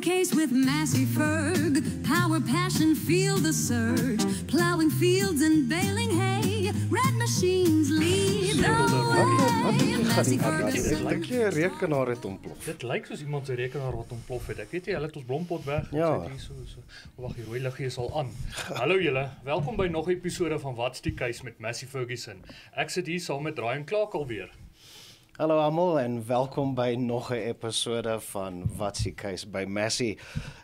the case with Massey Ferg? Power, passion, feel the surge. Plowing fields and baling hay. Red machines lead the way. Massey Ferguson. Dink jy 'n rekenaar het ontplof? Dit lyk soos iemand se rekenaar wat ontplof het. Ek weet jy, hulle het ons blompot weg. Ja. Ons het hier so. Wag, die rooi liggie is al aan. Hallo julle, welkom by nog 'n episode van Wat's die Keis met Massey Ferguson. Ek sit hier saam met Ryan Clark alweer. Hallo almal en welkom by nog 'n episode van Wat's die Keis by Massey.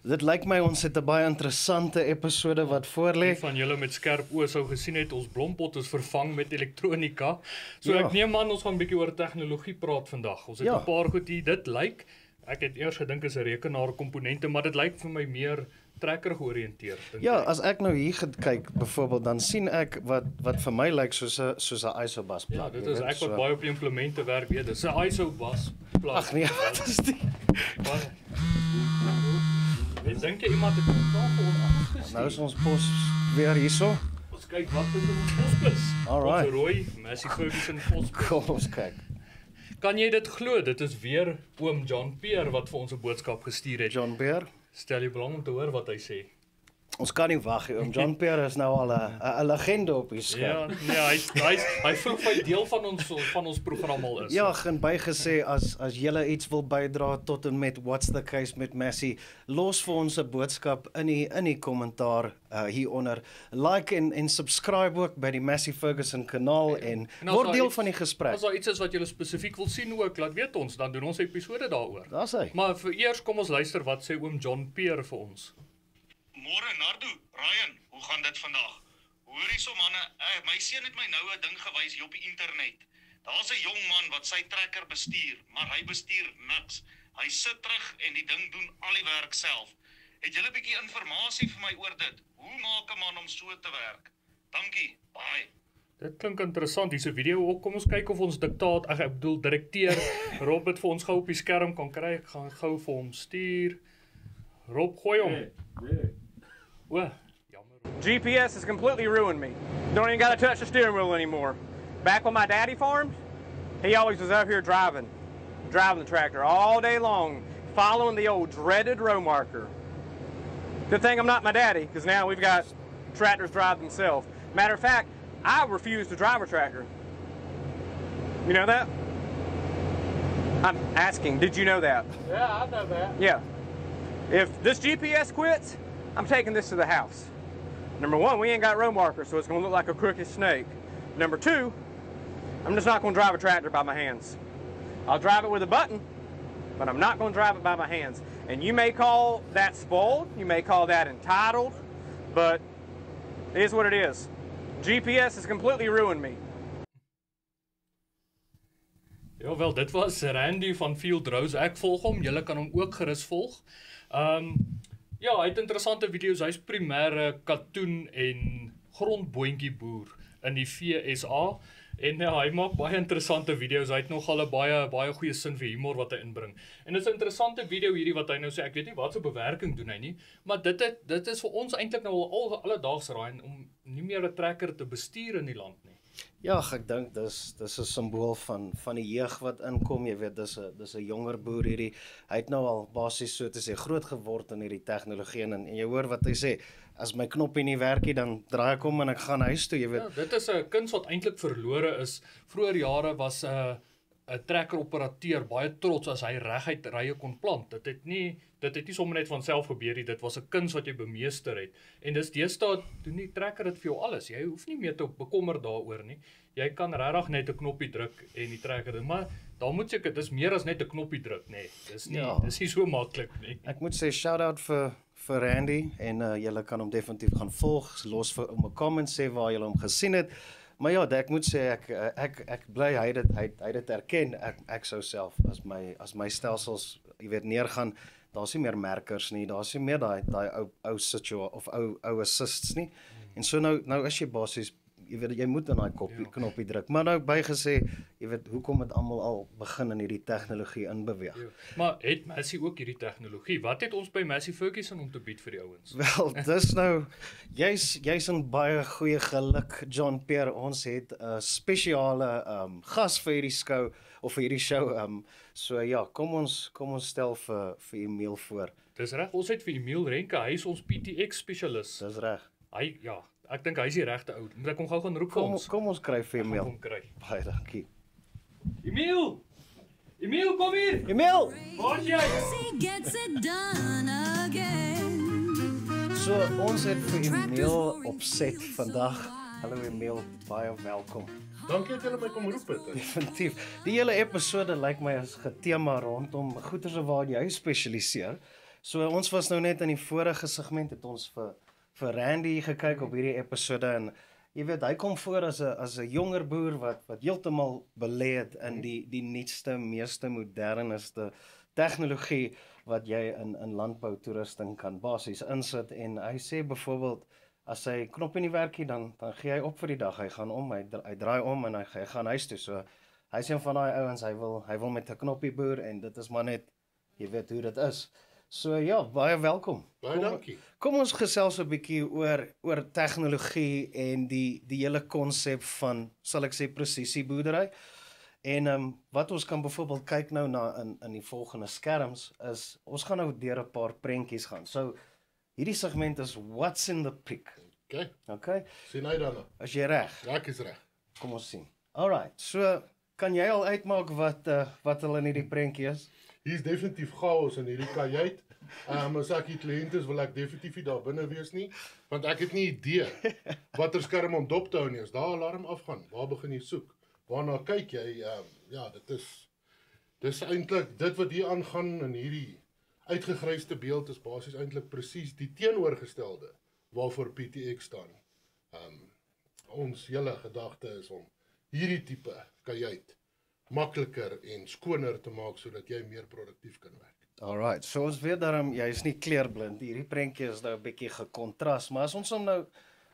Dit lyk my ons het 'n baie interessante episode wat voorlê. Die van julle met skerp oë sou gesien het, ons blompot is vervang met elektronika. So Ja. ek neem aan ons gaan 'n bietjie oor tegnologie praat vandag. Ons het Ja. 'n paar goed hier. Dit lyk, ek het eers gedink is 'n rekenaar komponente, maar dit lyk vir my meer trekker georiënteerd. Ja, as ek nou hier kyk byvoorbeeld, dan sien ek wat vir my lyk soos 'n isobus plug. Ja, dit jy is weet, ek wat baie op die implemente werk weet. Dis 'n isobus plug. Ag nee, wat is die? Ek dink jy iemand het ons tafel Nou is ons pos weer hierso. Ons kyk wat is in ons posbus. Alright. Ons rooi Massey Ferguson posbus. Kom ons kyk. Kan jy dit glo? Dit is weer oom John Peer wat vir ons 'n boodskap gestuur het. John Beer. Stel jy belang om te hoor wat hy sê? Ons kan nie wag nie. Oom John Peer is nou al 'n legende op die skerm. Ja, nee, hy voel hy deel van ons program al is. Ja, en bygesê as julle iets wil bydra tot en met What's the Case met Massey, los vir ons 'n boodskap in die kommentaar hieronder. Like en subscribe ook by die Massey Ferguson kanaal en as word daar deel iets- van die gesprek. As daar iets is wat julle spesifiek wil sien ook, laat weet ons, dan doen ons 'n episode daaroor. Daar's hy. Maar vir eers kom ons luister wat sê oom John Peer vir ons. Môre Nardo, Ryan, hoe gaan dit vandag? Hoor hierso manne, my seun het my nou 'n ding gewys hier op die internet. Daar's 'n jong man wat sy trekker bestuur, maar hy bestuur niks. Hy sit terug en die ding doen al die werk self. Het julle 'n bietjie inligting vir my oor dit? Hoe maak 'n man om so te werk? Dankie. Bye. Dit klink interessant, hier's 'n video ook. Kom ons kyk of ons diktaat, ek bedoel direkteur Rob dit vir ons gou op die skerm kan kry. Ek gaan gou vir hom stuur. Rob, gooi hom. O, jammer. GPS has completely ruined me. Don't even got to touch the steering wheel anymore. Back when my daddy farmed, he always was out here driving the tractor all day long, following the old dreaded row marker. Good thing I'm not my daddy, because now we've got tractors drive themselves. Matter of fact, I refuse to drive a tractor. You know that? I'm asking, did you know that? Yeah, I know that. Yeah. If this GPS quits, I'm taking this to the house. Number one, we ain't got row markers, so it's going to look like a crooked snake. Number two, I'm just not going to drive a tractor by my hands. I'll drive it with a button, but I'm not going to drive it by my hands. And you may call that spoiled, you may call that entitled, but it is what it is. GPS has completely ruined me. Ja wel, dit was Randy van Field Rose. Ek volg hom, julle kan hom ook gerus volg. Ja, hy het interessante video's. Hy's primêre katoen en grondboontjie boer in die FSA en ja, hy maak baie interessante video's. Hy het nogal 'n baie goeie sin vir humor wat hy inbring. En dit is 'n interessante video hierdie wat hy nou sê. Ek weet nie wat so bewerking doen hy nie, maar dit is vir ons eintlik nou al alledaags raai om nie meer 'n trekker te bestuur in die land nie. Ja, ek dink dis 'n simbool van die jeug wat inkom. Jy weet, dis 'n jonger boer hierdie. Hy het nou al basies so te sê groot geword in hierdie tegnologie en jy hoor wat hy sê, as my knoppie nie werk nie, dan draai ek hom en ek gaan huis toe, jy weet. Ja, dit is 'n kuns wat eintlik verlore is. Vroeër jare was 'n trekkeroperateur baie trots as hy reguit rye kon plant. Dit het nie sommer net van self gebeur nie. Dit was 'n kuns wat jy bemeester het. En dis deesdae doen die trekker dit vir jou alles. Jy hoef nie meer te bekommer daaroor nie. Jy kan regtig net 'n knoppie druk en die trekker doen. Maar dan moet seker dis meer as net 'n knoppie druk, nê. Dis nie so maklik nie. Ek moet sê shout out vir Randy en julle kan hom definitief gaan volg. Los vir 'n comment sê waar julle hom gesien het. Maar ja, ek moet sê ek bly hy het dit erken. Ek sou self as my stelsels, jy weet, neergaan, daar's nie meer merkers nie. Daar's nie meer daai ou situa of ou assists nie. En so nou as jy basies, jy weet, jy moet in daai knoppie druk. Maar nou bygesê, jy weet, hoekom het almal al begin in hierdie tegnologie inbeweeg? Ja. Maar het Massey ook hierdie tegnologie? Wat het ons by Massey Ferguson om te bied vir die ouens? Wel, dis nou, jy's in baie goeie geluk, John Peer. Ons het 'n spesiale gas vir hierdie skou of vir hierdie show. So ja, kom ons stel vir Emil voor. Dis reg, ons het vir Emil Renke, hy is ons PTX spesialis. Dis reg. Hy ja, ek dink hy is die regte ou. Moet ek hom gou gaan roep vir ons? Kom ons kry vir Emil. Kom kry. Baie dankie. Emil! Emil, kom hier! Emil! Waar is jy? He gets it done again. So ons het vir Emil opset vandag. Hallo Emil, baie welkom. Dankie dat julle my kom roep het. Definitief. Die hele episode lyk my as getema rondom goeders waar jy spesialiseer. So ons was nou net in die vorige segment het ons vir Randy gekyk op hierdie episode en jy weet hy kom voor as 'n jonger boer wat heeltemal belê het in die nuutste, meeste modernste tegnologie wat jy in landbou toerusting kan basies insit en hy sê byvoorbeeld as hy knop nie werk nie dan gee hy op vir die dag. Hy gaan om, hy draai om en hy gaan huis toe. So hy sê van daai ouens hy wil met 'n knoppie boer en dit is maar net jy weet hoe dit is. So ja, baie welkom. Baie dankie. Kom ons gesels 'n bietjie oor tegnologie en die hele konsep van sal ek sê presisieboerdery. En wat ons kan byvoorbeeld kyk nou na in die volgende skerms is ons gaan nou deur 'n paar prentjies gaan. So hierdie segment is What's in the Pic. Okay? Sien hy dan? As jy reg. Ja, ek is reg. Kom ons sien. Alright. So kan jy al uitmaak wat hulle in hierdie prentjie is? Hier's definitief chaos in hierdie kajuit. As ek die kliënt is, wil ek definitief nie daar binne wees nie, want ek het nie idee watter skerm om dop te hou nie. As daar 'n alarm afgaan, waar begin jy soek? Waarna kyk jy? Ja, dis eintlik dit wat hier aangaan in hierdie uitgegryste beeld is basies eintlik presies die teenoorgestelde waarvoor PTX staan. Ons hele gedagte is om hierdie tipe kajuit makliker en skoner te maak sodat jy meer produktief kan werk. Alright, so ons weet daarom jy is nie kleurblind. Hierdie prentjie is nou 'n bietjie gekontras, maar as ons hom nou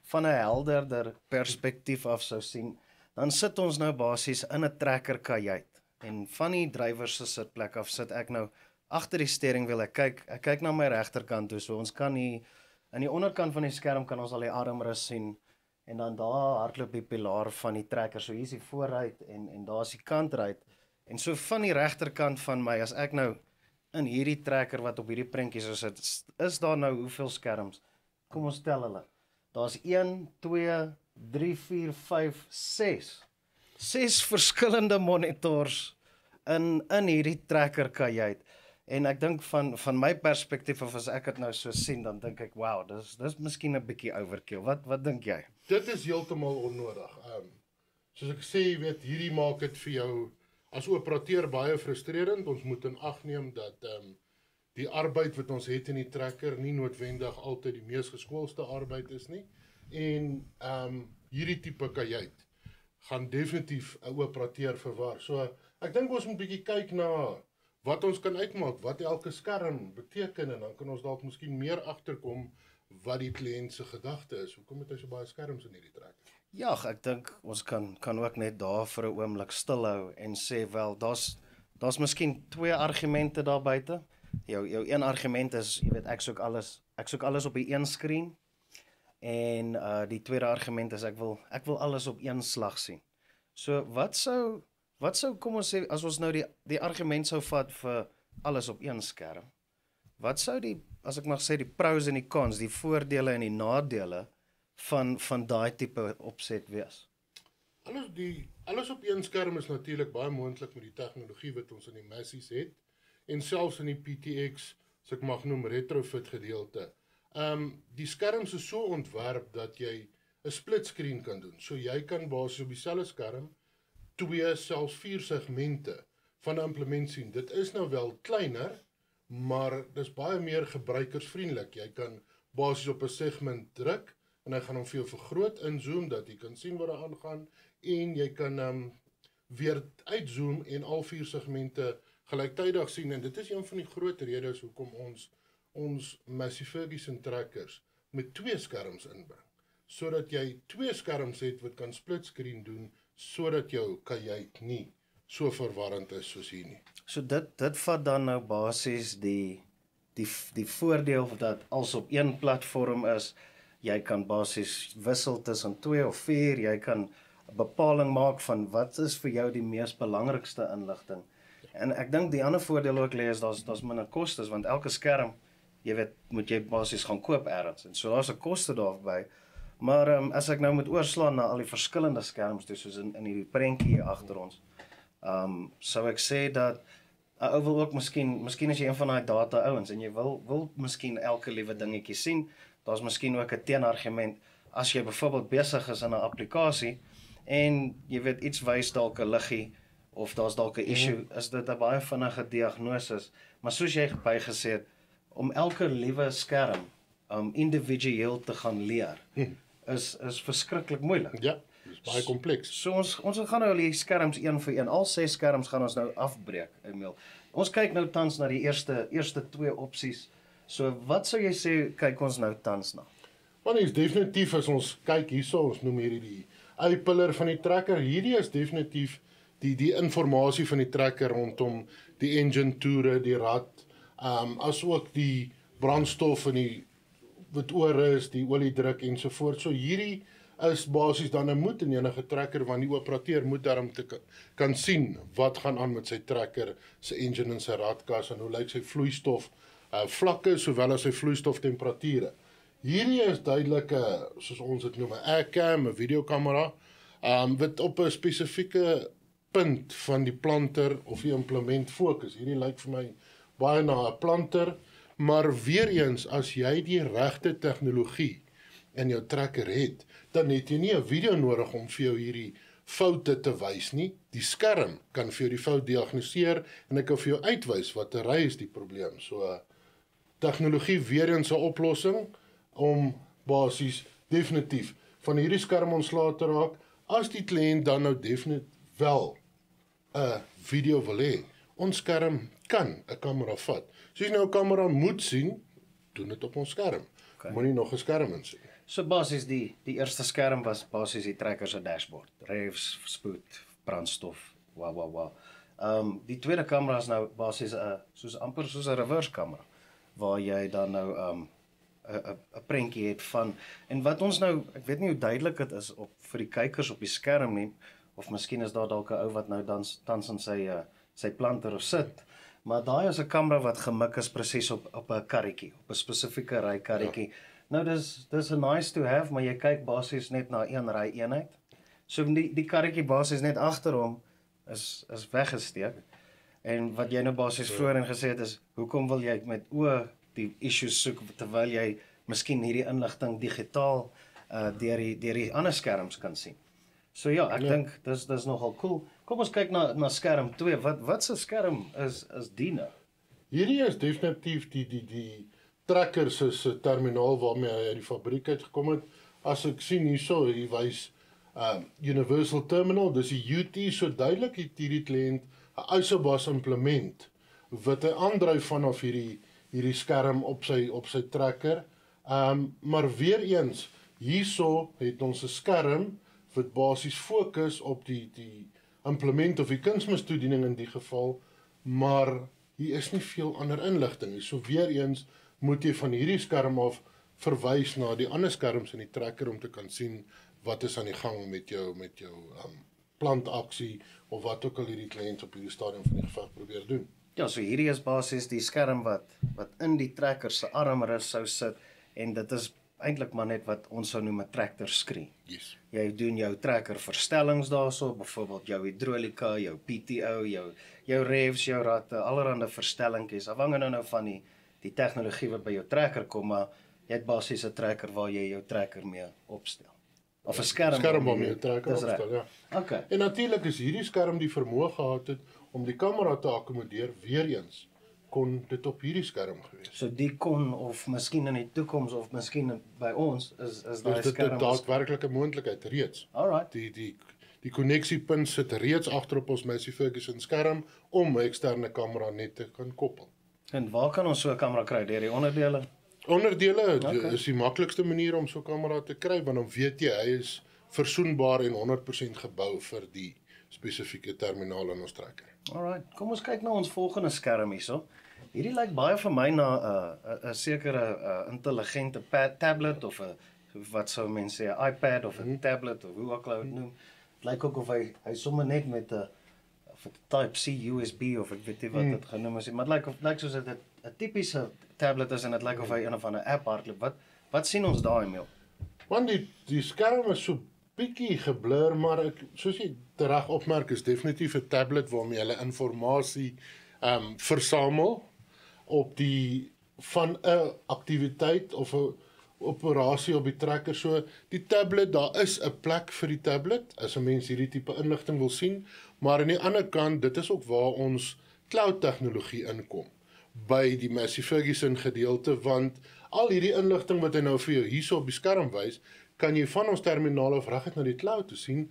van 'n helderder perspektief af sou sien, dan sit ons nou basies in 'n trekker kajuit. En van die drywer se sitplek af sit ek nou agter die steringwiel. Ek kyk na my regterkant toe, so ons kan hier aan die onderkant van die skerm kan ons al die armrus sien en dan daar hardloop die pilaar van die trekker. So hier is die voorruit en daar is die kantruit. En so van die regterkant van my as ek nou in hierdie trekker wat op hierdie prentjies sit, is daar nou hoeveel skerms? Kom ons tel hulle. Daar's 1, 2, 3, 4, 5, 6. 6 verskillende monitors in hierdie trekker kajuit. En ek dink van my perspektief of as ek dit nou so sien, dan dink ek, wow, dis miskien 'n bietjie overkill. Wat dink jy? Dit is heeltemal onnodig. Soos ek sê, jy weet, hierdie maak dit vir jou as operateur baie frustrerend. Ons moet in ag neem dat die arbeid wat ons het in die trekker nie noodwendig altyd die mees geskoolde arbeid is nie. En hierdie tipe kajuit gaan definitief 'n operateur verwar. So ek dink ons moet 'n bietjie kyk na wat ons kan uitmaak, wat elke skerm beteken en dan kan ons dalk miskien meer agterkom wat die kliënt se gedagte is. Hoekom het hy so baie skerms in hierdie trekker? Ja, ek dink ons kan ook net daar vir 'n oomblik stilhou en sê wel, daar's miskien 2 argumente daar buite. Jou een argument is, jy weet, ek soek alles op die een skerm. En die tweede argument is ek wil alles op een slag sien. So wat sou kom ons sê as ons nou die argument sou vat vir alles op een skerm? Wat sou as ek mag sê die pros en die cons, die voordele en die nadele van daai tipe opset wees? Alles op een skerm is natuurlik baie moontlik met die tegnologie wat ons in die massies het en selfs in die PTX, as ek mag noem retrofit gedeelte. Die skerms is so ontwerp dat jy 'n split screen kan doen. So jy kan basies op dieselfde skerm 2, selfs 4 segmente van 'n implement sien. Dit is nou wel kleiner, maar dis baie meer gebruikersvriendelik. Jy kan basies op 'n segment druk en hy gaan hom vir jou vergroot, inzoom dat jy kan sien wat daar aangaan en jy kan weer uitzoom en al 4 segmente gelyktydig sien en dit is een van die groot redes hoekom ons Massey Ferguson trekkers met 2 skerms inbring, sodat jy 2 skerms het wat kan split screen doen, sodat jou kajuit nie so verwarrend is soos hier nie. So dit vat dan nou basies die voordeel dat als op een platform is, jy kan basies wissel tussen 2 of 4, jy kan bepaling maak van wat is vir jou die mees belangrikste inligting. En ek dink die ander voordeel ook lê is daar's minder kostes, want elke skerm, jy weet, moet jy basies gaan koop ergens. En so daar's 'n koste daarby. Maar as ek nou moet oorslaan na al die verskillende skerms, soos in hierdie prentjie hier agter ons, sou ek sê dat 'n ou wil ook miskien as jy een van daai data ouens en jy wil miskien elke liewe dingetjie sien, daar's miskien ook 'n teenargument as jy byvoorbeeld besig is in 'n applikasie en jy weet iets wys dalk 'n liggie of daar's dalk 'n issue, is dit 'n baie vinnige diagnose. Maar soos jy bygesê het, om elke liewe skerm individueel te gaan leer, is verskriklik moeilik. Ja, dis baie kompleks. So ons gaan nou die skerms een vir een, al 6 skerms gaan ons nou afbreek, Emil. Ons kyk nou tans na die eerste 2 opsies. So wat sou jy sê kyk ons nou tans na? Want is definitief as ons kyk hierso, ons noem hierdie die eye-pillar van die trekker. Hierdie is definitief die informasie van die trekker rondom die engine toere, die rad, as ook die brandstof en die wat oor is, die oliedruk ensovoort. So hierdie is basies dan 'n moet in enige trekker, want die operateur moet daarom kan sien wat gaan aan met sy trekker, sy engine en sy radkas en hoe lyk sy vloeistof vlakke sowel as sy vloeistof temperature. Hierdie is duidelik soos ons dit noem 'n aircam, 'n videokamera, wat op 'n spesifieke punt van die planter of die implement fokus. Hierdie lyk vir my baie na 'n planter, maar weer eens as jy die regte tegnologie in jou trekker het, dan het jy nie 'n video nodig om vir jou hierdie foute te wys nie. Die skerm kan vir jou die fout diagnoseer en ek kan vir jou uitwys wat is die probleem. So tegnologie weer eens 'n oplossing om basies definitief van hierdie skerm ontslae te raak, as die kliënt dan nou definitief wel 'n video wil hê. Ons skerm kan 'n kamera vat. So as jy nou 'n kamera moet sien, doen dit op ons skerm. Moenie nog 'n skerm insien. So basies die eerste skerm was basies die trekker se dashboard, revs, spoed, brandstof, wow. Die tweede kamera is nou basies amper soos 'n reverse kamera waar jy dan nou 'n prentjie het van, en wat ons nou, ek weet nie hoe duidelik dit is vir die kykers op die skerm nie, of miskien is daar dalk 'n ou wat nou tans in sy planter sit, maar daai is 'n kamera wat gemik is presies op 'n karretjie, op 'n spesifieke ry karretjie. Ja. Nou dis 'n nice to have, maar jy kyk basies net na een ry eenheid. So die karretjie basies net agter hom is weggesteek. En wat jy nou basies vroeër gesê het is, hoekom wil jy met die issues soek terwyl jy miskien hierdie inligting digitaal deur die ander skerms kan sien. So ja, ek dink dis nogal cool. Kom ons kyk na skerm 2. Wat se skerm is die nou? Hierdie is definitief die trekker se terminaal waarmee hy uit die fabriek uit gekom het. As ek sien hierso, hier wys Universal Terminal, dis die UT, so duidelik het hierdie kliënt 'n isobus implement wat hy aandryf vanaf hierdie skerm op sy trekker. Maar weer eens, hierso het ons 'n skerm wat basies fokus op die implement of die kunsmistoediening in die geval, maar hier is nie veel ander inligting nie. So weer eens moet jy van hierdie skerm af verwys na die ander skerms in die trekker om te kan sien wat is aan die gang met jou plantaksie of wat ook al hierdie kliënt op hierdie stadium van die geveg probeer doen. Ja, so hierdie is basies die skerm wat in die trekker se armrus sou sit, en dit is eintlik maar net wat ons sou noem 'n tractor screen. Yes. Jy doen jou trekker verstellings daarso, byvoorbeeld jou hidrolika, jou PTO, jou revs, jou ratte, allerlei verstellingkies, afhangende nou van die tegnologie wat by jou trekker kom, maar jy het basies 'n trekker waar jy jou trekker mee opstel. Of 'n skerm waarmee jy trekker opstel, ja. Okay. En natuurlik is hierdie skerm die vermoë gehad het om die kamera te akkommodeer, weer eens kon dit op hierdie skerm gewees. So die kon, of miskien in die toekoms, of miskien by ons, is daai dit skerm. Dit daadwerklike moontlikheid reeds. Alright. Die konneksiepunt sit reeds agter op ons Massey Ferguson skerm om 'n eksterne kamera net te kan koppel. En waar kan ons so 'n kamera kry? Deur die onderdele? Onderdele is die maklikste manier om so 'n kamera te kry, want dan weet jy hy is versoenbaar en 100% gebou vir die spesifieke terminaal in ons trekker. Alright, kom ons kyk na ons volgende skerm hierso. Hierdie lyk baie vir my na 'n sekere intelligente tablet of wat sou mense sê, 'n iPad of 'n tablet of hoe ook al dit noem. lyk ook of hy sommer net met 'n Type-C USB of ek weet nie wat dit genoem is nie, maar dit lyk soos dit 'n tipiese tablet is en dit lyk of hy een of ander app hardloop. Wat sien ons daar, Emil? Want die skerm is so bietjie geblur, maar soos jy reg opmerk, is definitief 'n tablet waarmee hulle inligting versamel op van 'n aktiwiteit of 'n operasie op die trekker. So die tablet, daar is 'n plek vir die tablet as 'n mens hierdie tipe inligting wil sien, maar aan die ander kant, dit is ook waar ons cloud tegnologie inkom by die Massey Ferguson gedeelte, want al hierdie inligting wat hy nou vir jou hierso op die skerm wys, kan jy van ons terminaal af reguit na die cloud toe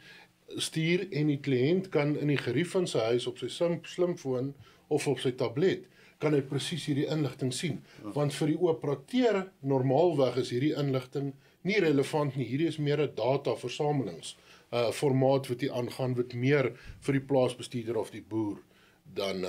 stuur en die kliënt kan in die gerief van sy huis op sy slimfoon of op sy tablet kan hy presies hierdie inligting sien. Want vir die operateur normaalweg is hierdie inligting nie relevant nie. Hierdie is meer 'n dataversamelings formaat wat hier aangaan, wat meer vir die plaasbestuurder of die boer dan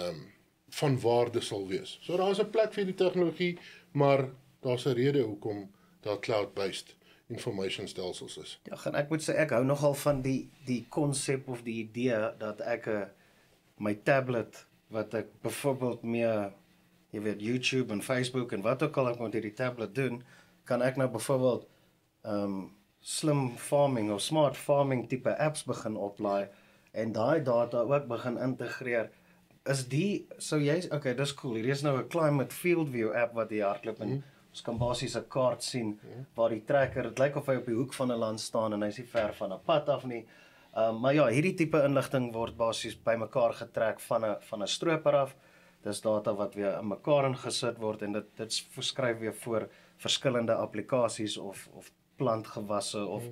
van waarde sal wees. So daar is 'n plek vir die tegnologie, maar daar's 'n rede hoekom daar cloud-based information stelsels is. Ja, en ek moet sê ek hou nogal van die konsep of die idee dat ek my tablet wat ek byvoorbeeld meer, jy weet, YouTube en Facebook en wat ook al ek met hierdie tablet doen, kan ek nou byvoorbeeld slim farming of smart farming tipe apps begin oplaai en daai data ook begin integreer. Is okay, dis cool. Hier is nou 'n Climate Field View app wat hier hardloop en ons kan basies 'n kaart sien waar die trekker, dit lyk of hy op die hoek van 'n land staan en hy's nie ver van 'n pad af nie. Maar ja, hierdie tipe inligting word basies bymekaar getrek van 'n stroper af. Dis data wat weer in mekaar ingesit word en dit verskryf weer voor verskillende applikasies of plantgewasse of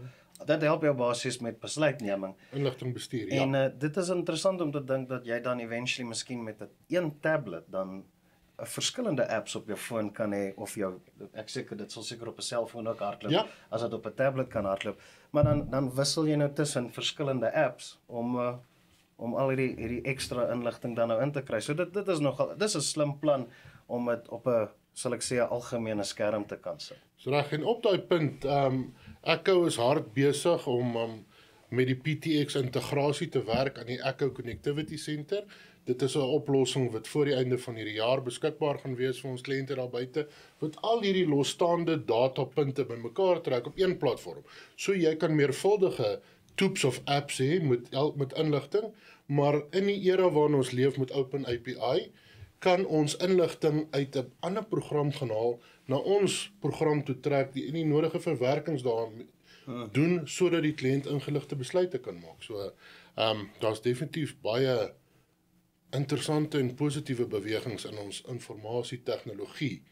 dit help jou basies met besluitneming. Inligting bestuur, ja. En dit is interessant om te dink dat jy dan eventually miskien met 'n een tablet dan verskillende apps op jou foon kan hê of ek seker dit sal seker op 'n selfoon ook hardloop, ja, as dit op 'n tablet kan hardloop. Maar dan wissel jy nou tussen verskillende apps om al hierdie ekstra inligting dan nou in te kry. So dit is nogal, dis 'n slim plan om dit op 'n, sal ek sê, 'n algemene skerm te kan sit. So reg, en op daai punt, Echo is hard besig om met die PTX integrasie te werk aan die Echo Connectivity Center. Dit is 'n oplossing wat voor die einde van hierdie jaar beskikbaar gaan wees vir ons kliënte daar buite, wat al hierdie losstaande datapunte bymekaar trek op een platform. So jy kan meervuldige tools of apps hê met inligting, maar in die era waarin ons leef met Open API, kan ons inligting uit 'n ander program gaan haal, na ons program toe trek, die nodige verwerkings daarin doen, sodat die kliënt ingeligte besluite kan maak. So, daar's definitief baie interessante en positiewe bewegings in ons informasietegnologie,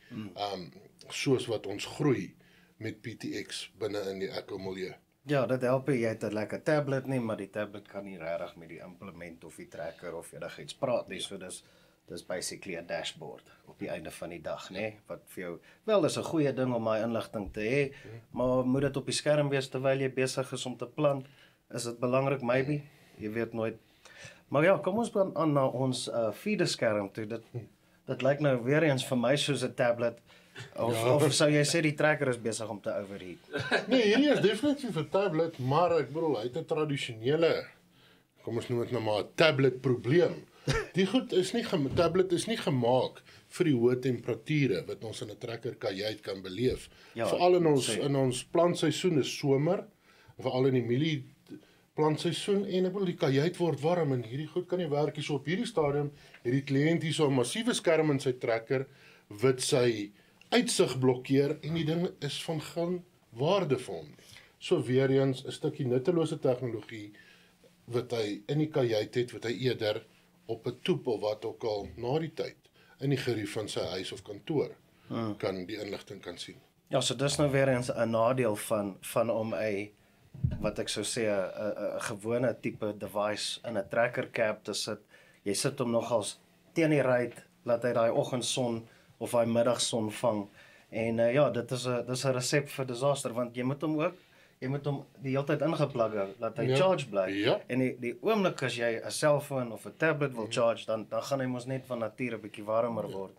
soos wat ons groei met PTX binne in die Echo milieu. Ja, dit help jy het 'n lekker tablet nie, maar die tablet kan nie regtig met die implement of die tracker of enigiets praat nie, so dis basically 'n dashboard op die einde van die dag, nê, wat vir jou, wel, dis 'n goeie ding om daai inligting te hê, maar moet dit op die skerm wees terwyl jy besig is om te plant? Is dit belangrik? Maybe, jy weet nooit. Maar ja, kom ons dan aan na ons feederskerm toe. Dit lyk nou weer eens vir my soos 'n tablet, of sou jy sê die tracker is besig om te overheat? Nee, hierdie is definitief 'n tablet, maar ek bedoel, hy het 'n tradisionele, kom ons noem dit nou maar 'n tablet probleem. Die goed is tablet is nie gemaak vir die hoë temperature wat ons in 'n trekker kajuit kan beleef. Ja, veral in ons plantseisoen is somer, veral in die mielie plantseisoen, en ek bedoel die kajuit word warm en hierdie goed kan nie werk nie. So op hierdie stadium het die kliënt hier so 'n massiewe skerm in sy trekker wat sy uitsig blokkeer en die ding is van geen waarde vir hom. So weer eens 'n stukkie nuttelose tegnologie wat hy in die kajuit het, wat hy eerder op 'n toep of wat ook al na die tyd in die gerief van sy huis of kantoor kan die inligting kan sien. Ja, so dis nou weer eens 'n nadeel van om wat ek sou sê 'n gewone tipe device in 'n tracker cab te sit. Jy sit hom nogals teen die ruit, laat hy daai oggendson of daai middagson vang. En ja, dis 'n resep vir disaster, want jy moet hom die hele tyd ingeplug hou, laat hy charge bly. Ja. En die oomblik as jy 'n selfoon of 'n tablet wil charge, dan gaan hy mos net van nature 'n bietjie warmer word.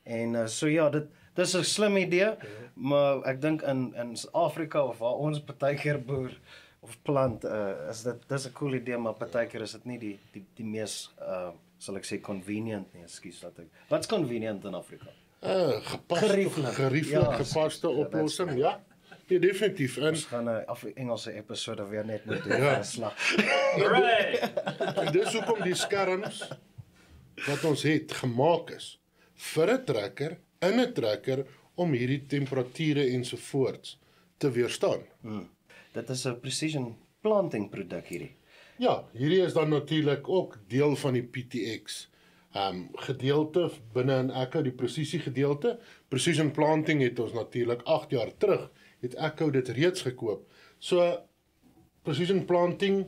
En so ja, dis 'n slim idee, maar ek dink in Afrika of waar ons partykeer boer, of plant, is dis 'n cool idee, maar partykeer is dit nie die mees sal ek sê convenient nie, ekskuus dat ek. Wat's convenient in Afrika? Gerieflik Ja, gepaste ja, oplossing, ja. Ja, definitief. En Ons gaan 'n Engelse episode weer net moet doen vir 'n slag. En dis hoekom die skerms wat ons het gemaak is vir 'n trekker, in 'n trekker om hierdie temperature ensovoorts te weerstaan. Dit is 'n precision planting produk hierdie. Ja, hierdie is dan natuurlik ook deel van die PTX gedeelte binne in Echo, die presisie gedeelte. Precision planting het ons natuurlik 8 jaar terug het Echo dit reeds gekoop. So precision planting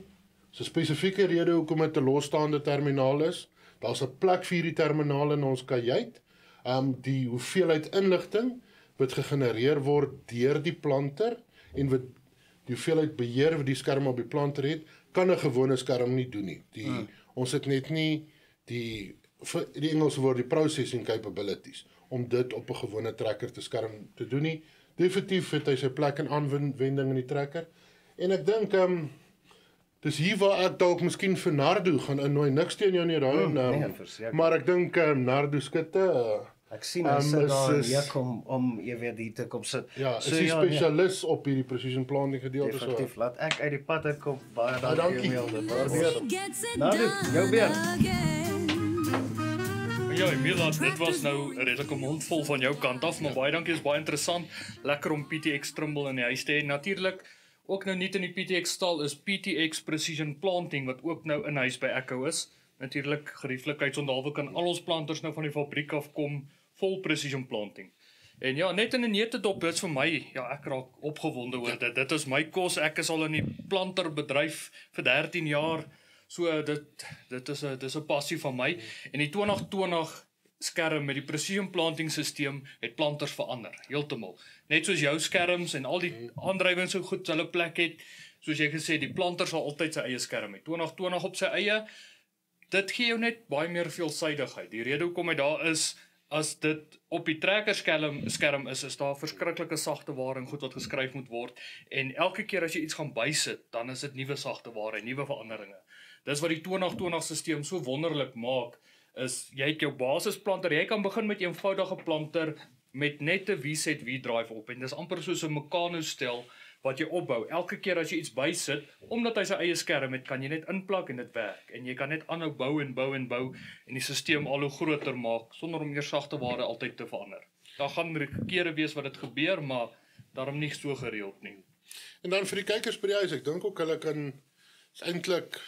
is 'n spesifieke rede hoekom dit 'n losstaande terminaal is. Daar's 'n plek vir hierdie terminaal in ons kajuit. Die hoeveelheid inligting wat gegenereer word deur die planter en wat die hoeveelheid beheer wat die skerm op die planter het, kan 'n gewone skerm nie doen nie. Ons het net nie die Engelse woord die processing capabilities om dit op 'n gewone trekker te skerm te doen nie. Definitief het hy sy plek en aanwending in die trekker. En ek dink dis hier waar ek dalk miskien vir Nardo gaan innooi. Niks teen jou nie, Ryan, nee, verseker. maar ek dink Nardo skutte Ek sien hy sit daar en jy kom om jy weet hier te kom sit. ja, is die spesialis op hierdie precision planting gedeelte so. Definitief, laat ek uit die pad uitkom. Baie dankie dankie. Emil, dit waardeer. He gets it Nardo, jou done beurt. again. Ja, Emila, dit was nou 'n redelike mondvol van jou kant af, maar baie dankie, is baie interessant. Lekker om PTX Trimble in die huis te hê. Natuurlik ook nou nie in die PTX stal is PTX Precision Planting wat ook nou in huis by Echo is. Natuurlik gerieflikheidsondhalwe kan al ons planters nou van die fabriek af kom vol precision planting. En ja, net in 'n neutedop, dit's vir my, ja, ek raak opgewonde oor dit. Dit is my kos. Ek is al in die planterbedryf vir 13 jaar. So dis 'n passie van my. En die 2020 skerm met die precision planting stelsel het planters verander, heeltemal. Net soos jou skerms en al die aandrywings so goed hulle plek het, soos jy gesê, die planter sal altyd sy eie skerm hê. 2020 op sy eie. Dit gee jou net baie meer veelsidigheid. Die rede hoekom hy daar is, as dit op die trekkerskerm is daar verskriklike sagte ware en goed wat geskryf moet word. En elke keer as jy iets gaan bysit, dan is dit nuwe sagte ware en nuwe veranderinge. Dis wat die 2020 stelsel so wonderlik maak, is jy het jou basisplanter, jy kan begin met 'n eenvoudige planter met net 'n V-set V-drive op en dis amper soos 'n mekanostel wat jy opbou. Elke keer as jy iets bysit, omdat hy sy eie skerm het, kan jy net inplak en dit werk. En jy kan net aanhou bou en bou en bou en die stelsel al hoe groter maak sonder om meer sagte ware altyd te verander. Daar gaan kere wees wat dit gebeur, maar daarom nie so gereeld nie. En dan vir die kykers by die huis, ek dink ook hulle kan is eintlik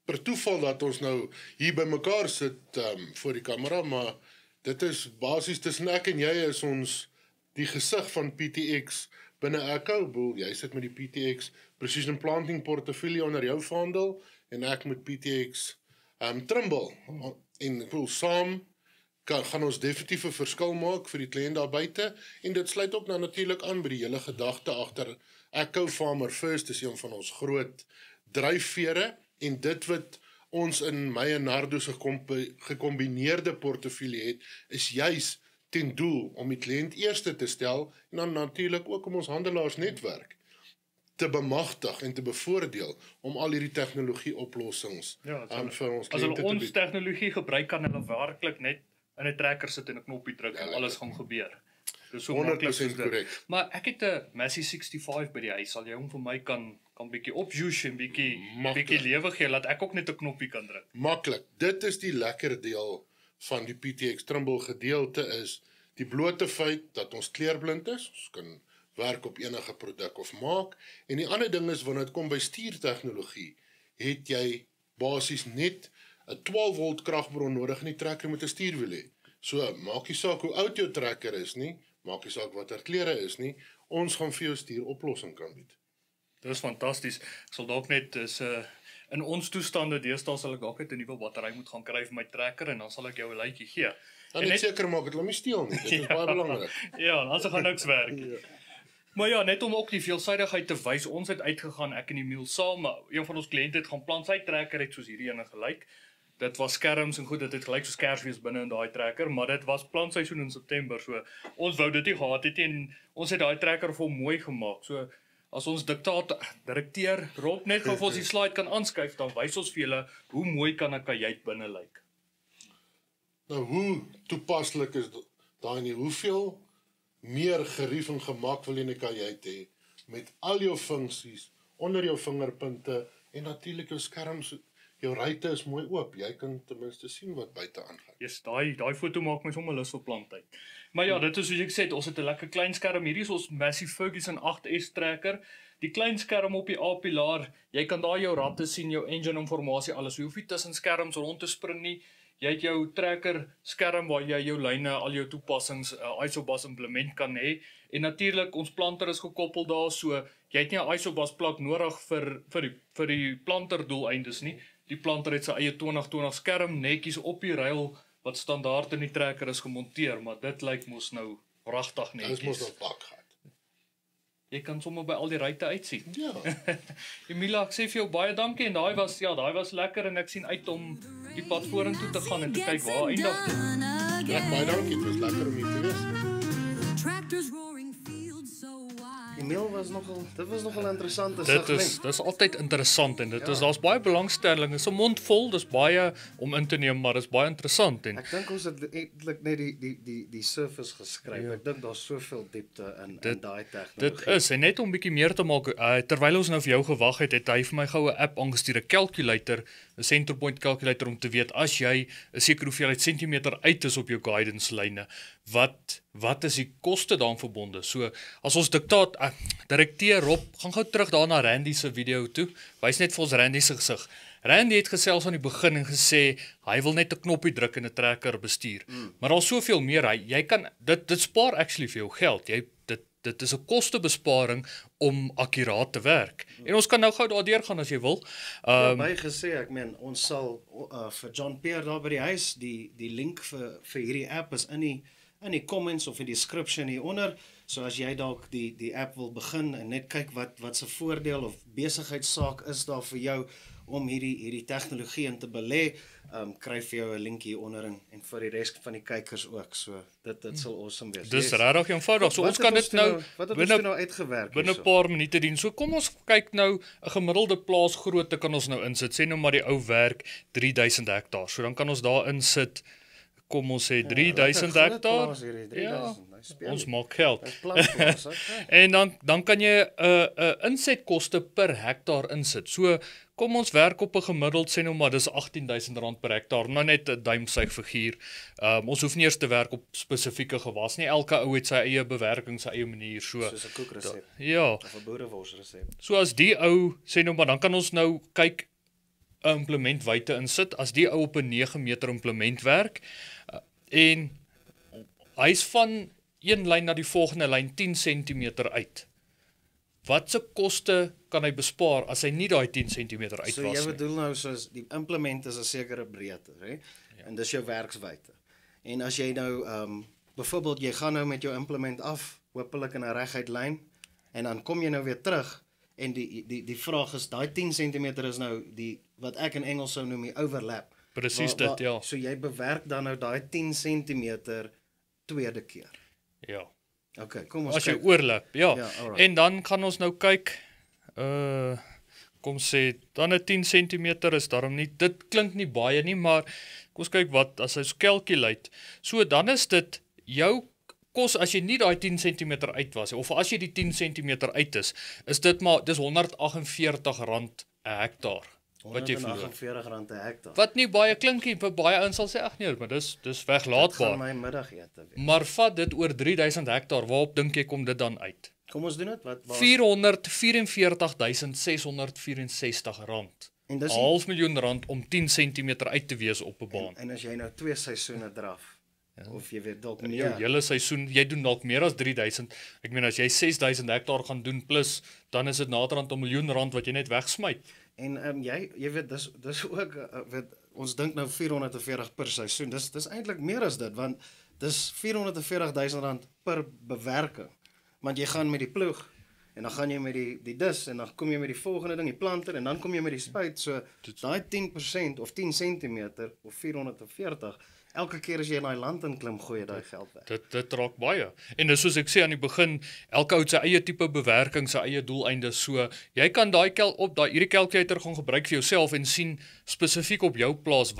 per toeval dat ons nou hier by mekaar sit voor die kamera, maar dit is basies tussen ek en jy is ons die gesig van PTX binne Echo. Jy sit met die PTX Precision Planting portefeulje onder jou vaandel en ek met PTX Trimble. En ek voel saam gaan ons definitief 'n verskil maak vir die kliënt daar buite en dit sluit ook nou natuurlik aan by die hele gedagte agter Echo Farmer First is een van ons groot dryfvere en dit wat ons in my en Nardo se gekombineerde portefeulje het, is juis ten doel om die kliënt eerste te stel en dan natuurlik ook om ons handelaarsnetwerk te bemagtig en te bevoordeel om al hierdie tegnologie oplossings aan vir ons kliënte te bied. As hulle ons tegnologie gebruik, kan hulle werklik net in 'n trekker sit en 'n knoppie druk en alles gaan gebeur. Dis so 100% korrek. Maar ek het 'n Massey 65 by die huis. Sal jy hom vir my kan bietjie opjuice en bietjie lewe gee, laat ek ook net 'n knoppie kan druk. Maklik. Dit is die lekker deel van die PTX Trimble gedeelte is die blote feit dat ons kleurblind is. Ons kan werk op enige produk of maak. En die ander ding is wanneer dit kom by stuurtegnologie, het jy basies net 'n 12 volt kragbron nodig in die trekker met 'n stuurwiel hê. So maak nie saak hoe oud jou trekker is nie, maak nie saak watter kleure is nie, ons gaan vir jou stuuroplossing kan bied. Dit is fantasties. Ek sal dalk net in ons toestande deesdae sal ek dalk net 'n nuwe battery moet gaan kry vir my trekker en dan sal ek jou 'n lytjie gee. En net seker maak dat hulle nie steel nie. Dit is baie belangrik. Ja, dan gaan niks werk. Maar ja, net om ook die veelsidigheid te wys, ons het uitgegaan, ek en Emil saam, maar een van ons kliënte het gaan plan, sy trekker het soos hierdie ene gelyk. Dit was skerms en goed, dit het gelyk soos Kersfees binne in daai trekker, maar dit was plantseisoen in September, so ons wou dit nie gehad het en ons het daai trekker vol mooi gemaak. So as ons direkteur Rob net gou vir ons die slide kan aanskuif, dan wys ons vir julle hoe mooi kan 'n kajuit binne lyk. Nou hoe toepaslik is daai nie? Hoeveel meer gerief en gemak wil jy in 'n kajuit hê met al jou funksies onder jou vingerpunte en natuurlik jou skerms. Jou ruite is mooi oop. Jy kan ten minste sien wat buite aangaan. Yes, daai foto maak my sommer lus vir plantyd. Maar ja, dit is soos ek sê, ons het 'n lekker klein skerm. Hierdie is ons Massey Ferguson 8S trekker. Die klein skerm op die A-pilaar, jy kan daar jou ratte sien, jou engine informasie, alles. Jy hoef nie tussen skerms rond te spring nie. Jy het jou trekker skerm waar jy jou lyne, al jou toepassings, isobus implement kan hê. En natuurlik ons planter is gekoppel daar, so jy het nie 'n isobus plak nodig vir die planter doeleindes nie. Die planter het sy eie 2020 skerm netjies op die rail wat standaard in die trekker is gemonteer, maar dit lyk mos nou pragtig netjies. Dit mos nou pak gehad. Jy kan sommer by al die ruite uitsien. Ja. Emila, ek sê vir jou baie dankie en daai was lekker en ek sien uit om die pad vorentoe te gaan en te kyk waar eindig dit. Ja, baie dankie. Dit was lekker om hier te wees. Tractors roaring fields so wide. Emil dit was nogal interessant te Dit is altyd interessant en daar's baie belangstelling. Dit is 'n mond vol, dis baie om in te neem, maar dis baie interessant en Ek dink ons het eintlik net die surface geskryf. Ja. Ek dink daar's soveel diepte in daai tegnologie. Dit is en net om bietjie meer te maak, terwyl ons nou vir jou gewag het hy vir my goue app aangestuur, 'n calculator, 'n center point calculator om te weet as jy 'n sekere hoeveelheid sentimeter uit is op jou guidance lyne, wat is die koste daaraan verbonde? So as ons direkteur Rob, gaan gou terug daar na Randy se video toe. Wys net vir ons Randy se gesig. Randy het gesels aan die begin en gesê hy wil net 'n knoppie druk en 'n trekker bestuur. Maar al soveel meer, jy kan dit spaar actually vir jou geld. Dit is 'n kostebesparing om akkuraat te werk. En ons kan nou gou daardeur gaan as jy wil. By gesê, ek meen ons sal vir John Pierre daar by die huis die link vir hierdie app is in die comments of in die description hieronder. So as jy dalk die app wil begin en net kyk wat se voordeel of besigheidssaak is daar vir jou om hierdie tegnologie in te belê, kry vir jou 'n link hier onder en vir die res van die kykers ook. So dit sal awesome wees. Dis regtig eenvoudig. So ons kan dit nou binne uitgewerk binne 'n paar minute doen. So kom ons kyk nou 'n gemiddelde plaasgrootte kan ons nou insit. Sê nou maar die ou werk 3000 hektaar. So dan kan ons daar insit, kom ons sê 3000 hektaar. Ja, ons maak geld. En dan kan jy 'n insetkoste per hektaar insit. So kom ons werk op 'n gemiddeld, sê nou maar dis R18,000 per hektaar. Nou net 'n duimsuig figuur. Ons hoef nie eers te werk op spesifieke gewas nie. Elke ou het sy eie bewerking, sy eie manier. Soos 'n koekresep. Ja. Of 'n boereworsresep. So as die ou sê nou maar dan kan ons nou kyk 'n implementwyte insit. As die ou op 'n 9 meter implement werk en hy's van een lyn na die volgende lyn 10 cm uit. Wat se koste kan hy bespaar as hy nie daai 10 cm uit was nie? So jy bedoel nou soos die implement is 'n sekere breedte, hè? Ja. En dis jou werkswyte. En as jy nou byvoorbeeld jy gaan nou met jou implement af, hopelik in 'n reguit lyn en dan kom jy nou weer terug en die vraag is daai 10 cm is nou die wat ek in Engels sou noem die overlap. Presies dit, ja. So jy bewerk dan nou daai 10 cm tweede keer. Ja. Okay, kom ons as jy kyk. oorlap, ja. Alright. En dan gaan ons nou kyk kom sê dan 'n 10 cm is daarom nie. Dit klink nie baie nie, maar kom ons kyk wat as ons calculate. So dan is dit jou kos as jy nie daai 10 cm uit was of as jy die 10 cm uit is dit maar dis R148 'n hektaar. Wat jy verloor. R148 'n hektaar. Wat nie baie klink nie, vir baie ouens sal sê ag nee, maar dis weglaatbaar. Dit gaan my middagete wees. Maar vat dit oor 3000 hektaar, waarop dink jy kom dit dan uit? Kom ons doen dit. Wat R444,664. En dis R500,000 om 10 cm uit te wees op 'n baan. En as jy nou 2 seisoene draf, of jy weet dalk Jou meer. hele seisoen, jy doen dalk meer as 3000. Ek meen as jy 6000 hektaar gaan doen plus, dan is dit naderhand R1 miljoen wat jy net wegsmy. En jy weet dis ook weet ons dink nou 440 per seisoen. Dis eintlik meer as dit want dis R440,000 per bewerking. Want jy gaan met die ploeg en dan gaan jy met die dis en dan kom jy met die volgende ding, die planter en dan kom jy met die spuit. So daai 10% of 10 cm of 440 elke keer as jy in daai land inklim, gooi jy daai geld weg. Dit raak baie. En dis soos ek sê aan die begin, elke ou het sy eie tipe bewerking, sy eie doeleindes. So jy kan hierdie calculator gaan gebruik vir jouself en sien spesifiek op jou plaas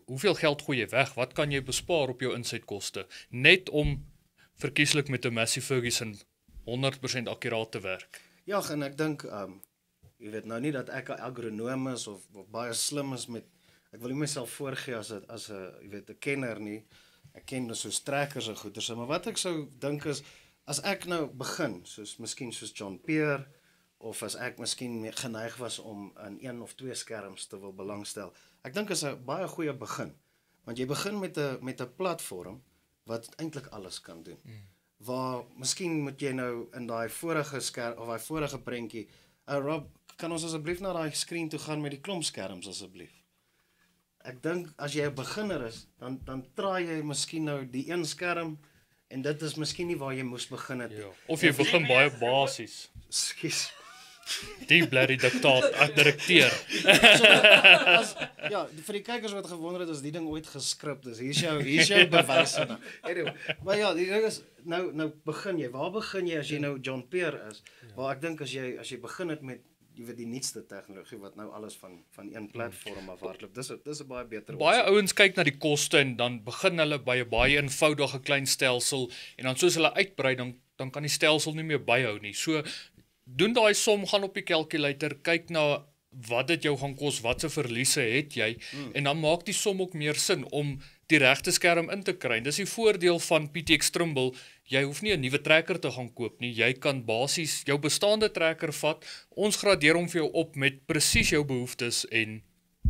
hoeveel geld gooi jy weg? Wat kan jy bespaar op jou insetkoste? Net om verkieslik met 'n Massey Ferguson 100% akkuraat te werk. Ja, en ek dink jy weet nou nie dat ek 'n agronoom is of baie slim is met ek wil nie myself voorgee as 'n jy weet 'n kenner nie. Ek ken soos trekkers en goeders, maar wat ek sou dink is as ek nou begin, miskien soos John Peer of as ek miskien geneig was om in 1 of 2 skerms te wil belangstel. Ek dink is 'n baie goeie begin. Want jy begin met 'n platform wat eintlik alles kan doen. Waar miskien moet jy nou in daai vorige skerm of daai vorige prentjie, Rob, kan ons asseblief na daai skerm toe gaan met die klomp skerms asseblief. Ek dink as jy 'n beginner is, dan traai jy miskien nou die een skerm en dit is miskien nie waar jy moes begin het. Ja. Of jy begin baie basies. Skus. Die blerrie direkteur. Ja, vir die kykers wat gewonder het as die ding ooit geskryf is. Hier's jou bewyse. Anyway, maar ja, die ding is nou begin jy. Waar begin jy as jy nou John Peer is? Waar ek dink as jy begin het met jy weet die nuutste tegnologie wat nou alles van een platform afhardloop. Dis 'n baie beter opsie. Baie ouens kyk na die koste en dan begin hulle by 'n baie eenvoudige klein stelsel en dan soos hulle uitbrei dan kan die stelsel nie meer byhou nie. So doen daai som, gaan op die calculator, kyk na wat dit jou gaan kos, wat se verliese het jy en dan maak die som ook meer sin om die regte skerm in te kry. Dis die voordeel van PTX Trimble. Jy hoef nie 'n nuwe trekker te gaan koop nie. Jy kan basies jou bestaande trekker vat. Ons gradeer hom vir jou op met presies jou behoeftes en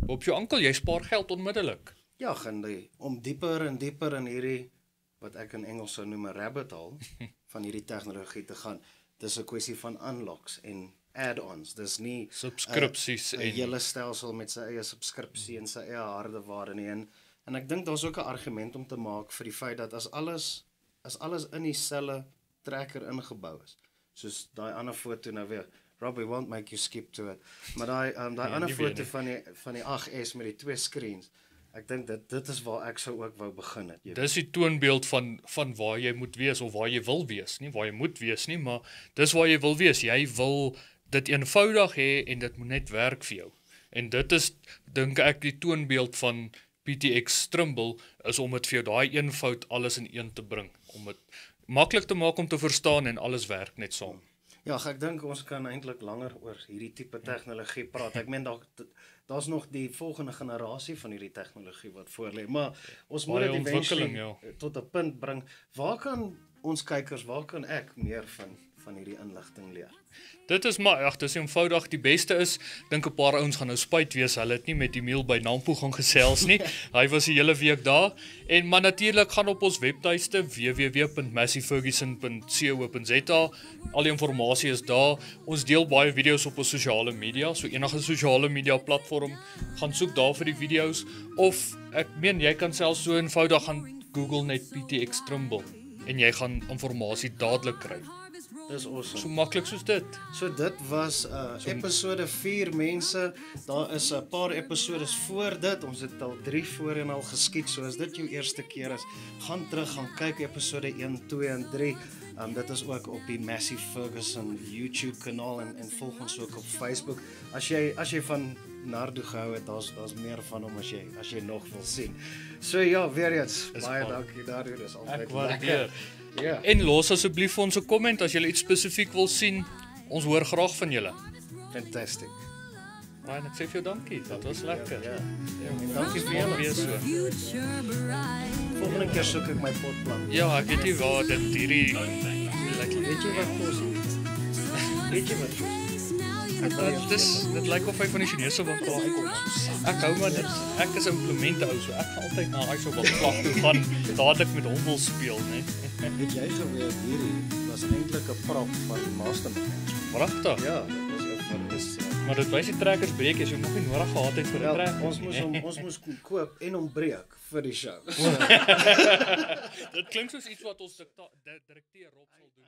op jou ankel jy spaar geld onmiddellik. Ja, om dieper en dieper in hierdie wat ek in Engels sou noem 'n rabbit hole van hierdie tegnologie te gaan. Dis 'n kwessie van unlocks en add-ons. Dis nie subskripsies 'n hele stelsel met sy eie subskripsie en sy eie hardeware nie. En ek dink daar's ook 'n argument om te maak vir die feit dat as alles in dieselfde trekker ingebou is. Soos daai ander foto nou weer. Rob, we won't make you skip to it. Maar daai ander foto van die 8S met die 2 screens. Ek dink dit is waar ek sou ook wou begin het. Dis die toonbeeld van waar jy moet wees of waar jy wil wees, nie waar jy moet wees nie, maar dis waar jy wil wees. Jy wil dit eenvoudig hê en dit moet net werk vir jou. En dit is dink ek die toonbeeld van PTX Trimble is om dit vir jou daai eenvoud alles in een te bring, om dit maklik te maak om te verstaan en alles werk net saam. Ja, ek dink ons kan eintlik langer oor hierdie tipe tegnologie praat. Ek meen daar's nog die volgende generasie van hierdie tegnologie wat voor lê, maar ons moet dit eventueel tot 'n punt bring. Waar kan ons kykers, waar kan ek meer van hierdie inligting leer? Dit is maar, dis eenvoudig, die beste is, dink 'n paar ouens gaan nou spyt wees, hulle het nie met die Emile by Nampo gaan gesels nie, hy was die hele week daar, maar natuurlik gaan op ons webtuiste www.masseyferguson.co.za, al die inligting is daar, ons deel baie video's op ons sosiale media, so enige sosiale media platform, gaan soek daar vir die video's, of ek meen, jy kan selfs so eenvoudig gaan Google net PTX Trimble, en jy gaan inligting dadelik kry. Dis awesome. So maklik soos dit. So dit was episode 4 mense. Daar is 'n paar episodes voor dit. Ons het al 3 voorheen al geskiet. So as dit jou eerste keer is, gaan terug, gaan kyk episode 1, 2 en 3. Dit is ook op die Massey Ferguson YouTube kanaal en volg ons ook op Facebook. As jy van Nardo gehou het, daar's meer van hom as jy nog wil sien. So ja, weer eens baie dankie Nardo. Dis altyd lekker. Ja. En los asseblief vir ons 'n komment as jy iets spesifiek wil sien. Ons hoor graag van julle. Fantastic. En ek sê vir jou dankie. Dit was lekker. Ja. En dankie vir julle weer so. Volgende keer soek ek my potplant. Ja, ek weet nie waar dit hierdie weet jy wat kos? Weet jy wat? Dit lyk of hy van die Chinese winkel afkom. Ek hou maar dit. Ek is 'n implemente ou, so ek gaan altyd na ISO wat plak toe gaan, dadelik met hom wil speel, né? Het jy geweet hierdie was eintlik 'n prop van Mastermind. Pragtig. Ja, dit was ook van dis. Maar dit wys die trekkers breek as jy nog nie nodig gehad het vir 'n trek. Ons moes koop en hom breek vir die show. Dit klink soos iets wat ons direkteur Rob sal doen.